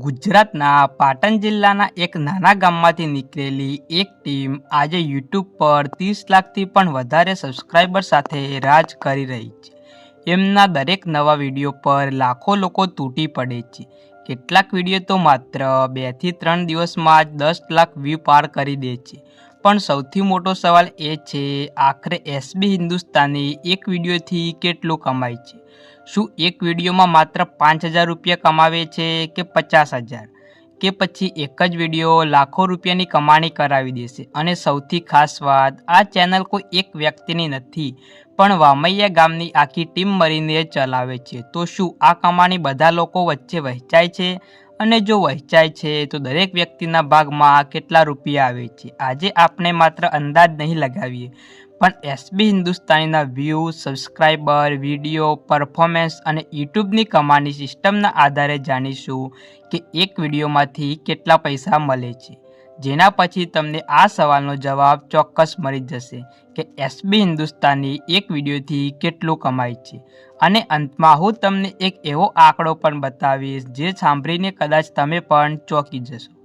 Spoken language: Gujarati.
ગુજરાતના પાટણ જિલ્લાના એક નાના ગામમાંથી નીકળેલી એક ટીમ આજે યુટ્યુબ પર 30 લાખથી પણ વધારે સબસ્ક્રાઈબર સાથે રાજ કરી રહી છે. એમના દરેક નવા વિડીયો પર લાખો લોકો તૂટી પડે છે. કેટલાક વિડીયો તો માત્ર 2 થી 3 દિવસમાં જ 10 લાખ વ્યૂ પાર કરી દે છે. પણ સૌથી મોટો સવાલ એ છે, આખરે એસબી હિન્દુસ્તાની એક વિડીયોથી કેટલું કમાય છે? શું એક વિડીયોમાં માત્ર 5,000 રૂપિયા કમાવે છે કે 50,000? કે પછી એક જ વિડીયો લાખો રૂપિયાની કમાણી કરાવી દેશે? અને સૌથી ખાસ વાત, આ ચેનલ કોઈ એક વ્યક્તિની નથી, પણ વામૈયા ગામની આખી ટીમ મળીને ચલાવે છે. તો શું આ કમાણી બધા લોકો વચ્ચે વહેંચાય છે? અને જો વહેંચાય છે તો દરેક વ્યક્તિના ભાગમાં કેટલા રૂપિયા આવે છે? આજે આપણે માત્ર અંદાજ નહીં લગાવીએ, પણ એસબી હિન્દુસ્તાનીના વ્યૂ, સબસ્ક્રાઈબર, વિડીયો, પરફોર્મન્સ અને યુટ્યુબની કમાણી સિસ્ટમના આધારે જાણીશું કે એક વિડીયોમાંથી કેટલા પૈસા મળે છે. જેના પછી તમને આ સવાલનો જવાબ ચોક્કસ મળી જશે કે એસબી હિન્દુસ્તાની એક વિડીયોથી કેટલું કમાય છે. અને અંતમાં હું તમને એક એવો આંકડો પણ બતાવીશ જે સાંભળીને કદાચ તમે પણ ચોંકી જશો.